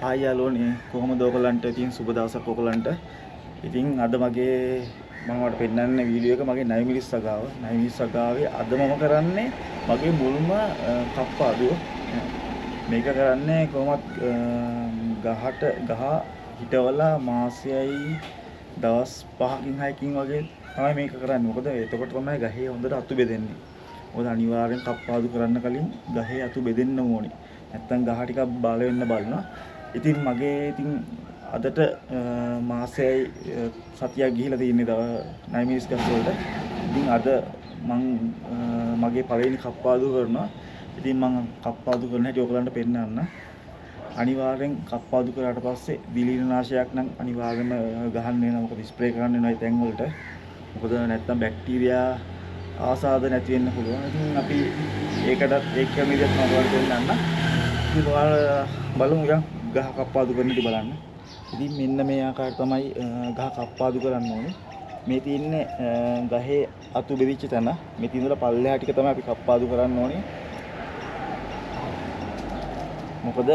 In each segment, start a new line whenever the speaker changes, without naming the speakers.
Hi යාළුවනේ කොහොමද ඔයගලන්ට ඉතින් සුබ දවසක් ඔයගලන්ට. ඉතින් අද මගේ මම ඔයාලට පෙන්නන්න වීඩියෝ එක මගේ නයි මිරිස් සගාව. නයි මිරිස් සගාවේ අද මම කරන්නේ මගේ මුල්ම කප්පාදුව. මේක කරන්නේ කොහොමත් ගහ හිටවලා මාසයයි දවස් 5කින් 6කින් වගේ තමයි මේක කරන්නේ. මොකද එතකොට තමයි ගහේ හොඳට අතු බෙදෙන්නේ. මොකද අනිවාර්යෙන් කප්පාදු කරන්න කලින් ගහේ අතු බෙදෙන්න ඕනේ. නැත්තම් ගහ ටිකක් බාල වෙන්න බලනවා. ඉතින් මගේ අදට මාසෙයි සතියක් ගිහිලා තියෙන්නේ නයි මිරිස් ගස් වලට. ඉතින් අද මම මගේ පළවෙනි කප්පාදු කරනවා. ඉතින් මම කප්පාදු කරන හැටි ඔයගලන්ට පෙන්නන්න. අනිවාර්යෙන් කප්පාදු කරාට පස්සේ දිලීරනාශයක් නම් අනිවාර්යයෙන්ම ගහන්න වෙනවා. මොකද ස්ප්‍රේ කරන්න වෙනවා ඒ තැන් වලට. මොකද නැත්තම් බැක්ටීරියා ආසාද නැති වෙන්න පුළුවන්. ඉතින් අපි ඒක ක්‍රමයකට මම ඔයාලට පෙන්නන්න. ඉතින් ඔයාලා බලමු ගහ කප්පාදු කරන ඉතින් බලන්න. ඉතින් මෙන්න මේ ආකාරයට තමයි ගහ කප්පාදු කරන්න ඕනේ. මේ තියෙන්නේ ගහේ අතු බෙදිච්ච තැන. මේ තියෙන පල්ලෙහා ටික තමයි අපි කප්පාදු කරන්න ඕනේ. මොකද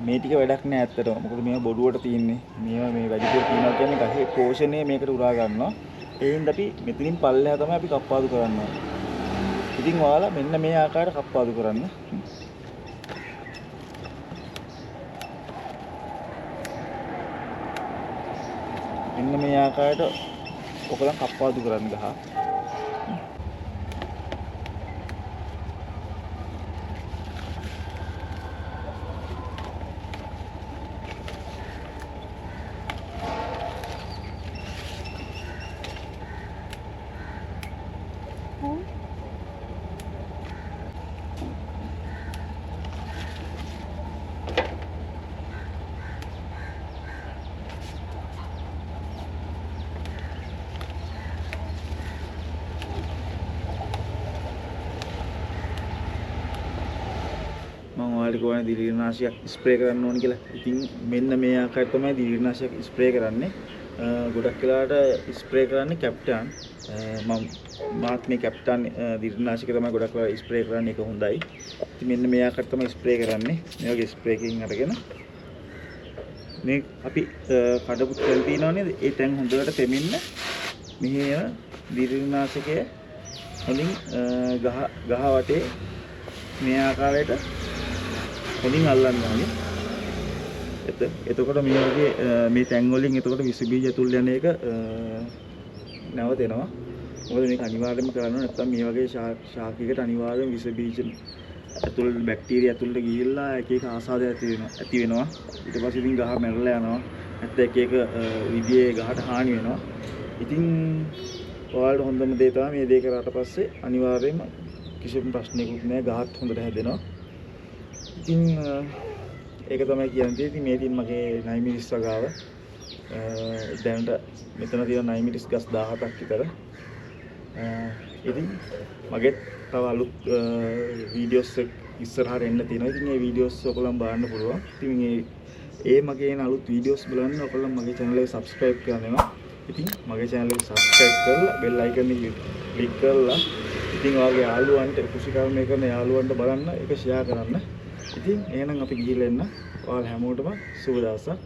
මේ ටික වැඩක් නෑ ඇත්තටම. මොකද මේවා බොඩුවට තියෙන්නේ. මේවා මේ වැඩිපුර තියනවා කියන්නේ ගහේ පෝෂණය මේකට උරා ගන්නවා. ඒ හින්දා අපි මෙතනින් පල්ලෙහා තමයි අපි කප්පාදු කරන්න ඕනේ. ඉතින් ඔයාලා මෙන්න මේ ආකාරයට කප්පාදු කරන්න. මෙන්න මේ ආකාරයට ඔයගොල්ලන් කප්පාදු කරන්න ගහ. මම ඔයාලට කියන්නේ දිලීරනාශයක් ස්ප්‍රේ කරන්න ඕන කියලා. ඉතින් මෙන්න මේ ආකාරයට තමයි දිලීරනාශයක් ස්ප්‍රේ කරන්නේ. ගොඩක් වෙලාවට ස්ප්‍රේ කරන්නේ කැප්ටන්. මාත් මේ කැප්ටන් දිලීරනාශක තමයි ගොඩක් වෙලාවට ස්ප්‍රේ කරන්නේ. ඒක හොඳයි. ඉතින් මෙන්න මේ ආකාරයට තමයි ස්ප්‍රේ කරන්නේ. මේ වගේ ස්ප්‍රේ එකකින් අරගෙන මේ අපි කඩපු තැන් තියෙනවා නේද? ඒ තැන් හොඳට තෙමින්න මෙහි දිලීරනාශකය හොඳින් ගහ වටේ මේ ආකාරයට හොඳින් අල්ලන්න ඕනේ. එතකොට මේ වගේ මේ තැන් වලින් එතකොට විස බීජ ඇතුල් යන එක නැවතෙනවා. මොකද මේක අනිවාර්යයෙන්ම කරන්න ඕනේ. නැත්නම් මේ වගේ ශාකයකට අනිවාර්යයෙන් විස බීජ ඇතුල් බැක්ටීරියා ඇතුළට ගිහිල්ලා එක එක ආසාද ඇති වෙනවා. ඊට පස්සේ ඉතින් ගහ මැරලා යනවා. නැත්නම් එක විදිහේ ගහට හානි වෙනවා. ඉතින් ඔයාලට හොඳම දේ තමයි මේ දේ කරාට පස්සේ අනිවාර්යයෙන්ම කිසිම ප්‍රශ්නයක්වත් නැහැ. ගහත් හොඳට හැදෙනවා. ඉතින් ඒක තමයි කියන්නේ. ඉතින් මේ තියෙන මගේ නයි මිරිස් වගාව. දැනට මෙතන තියෙන නයි මිරිස් ගස් 17ක් විතර. ඉතින් මගේ තව අලුත් වීඩියෝස් ඉස්සරහට එන්න තියෙනවා. ඉතින් මේ වීඩියෝස් ඔයගොල්ලන් බලන්න පුළුවන්. ඉතින් ඒ මගේ අලුත් වීඩියෝස් බලන්න ඔයගොල්ලන් මගේ channel එක subscribe කරනවා. ඉතින් මගේ channel එක subscribe කරලා bell icon එක click කරලා ඉතින් ඔයාගේ යාළුවන්ට කුෂිකර්මය කරන යාළුවන්ට බලන්න ඒක ෂෙයා කරන්න. ඉතින් එහෙනම් අපි ගිහිල්ලා එන්න. ඔයාලා හැමෝටම සුබ දවසක්.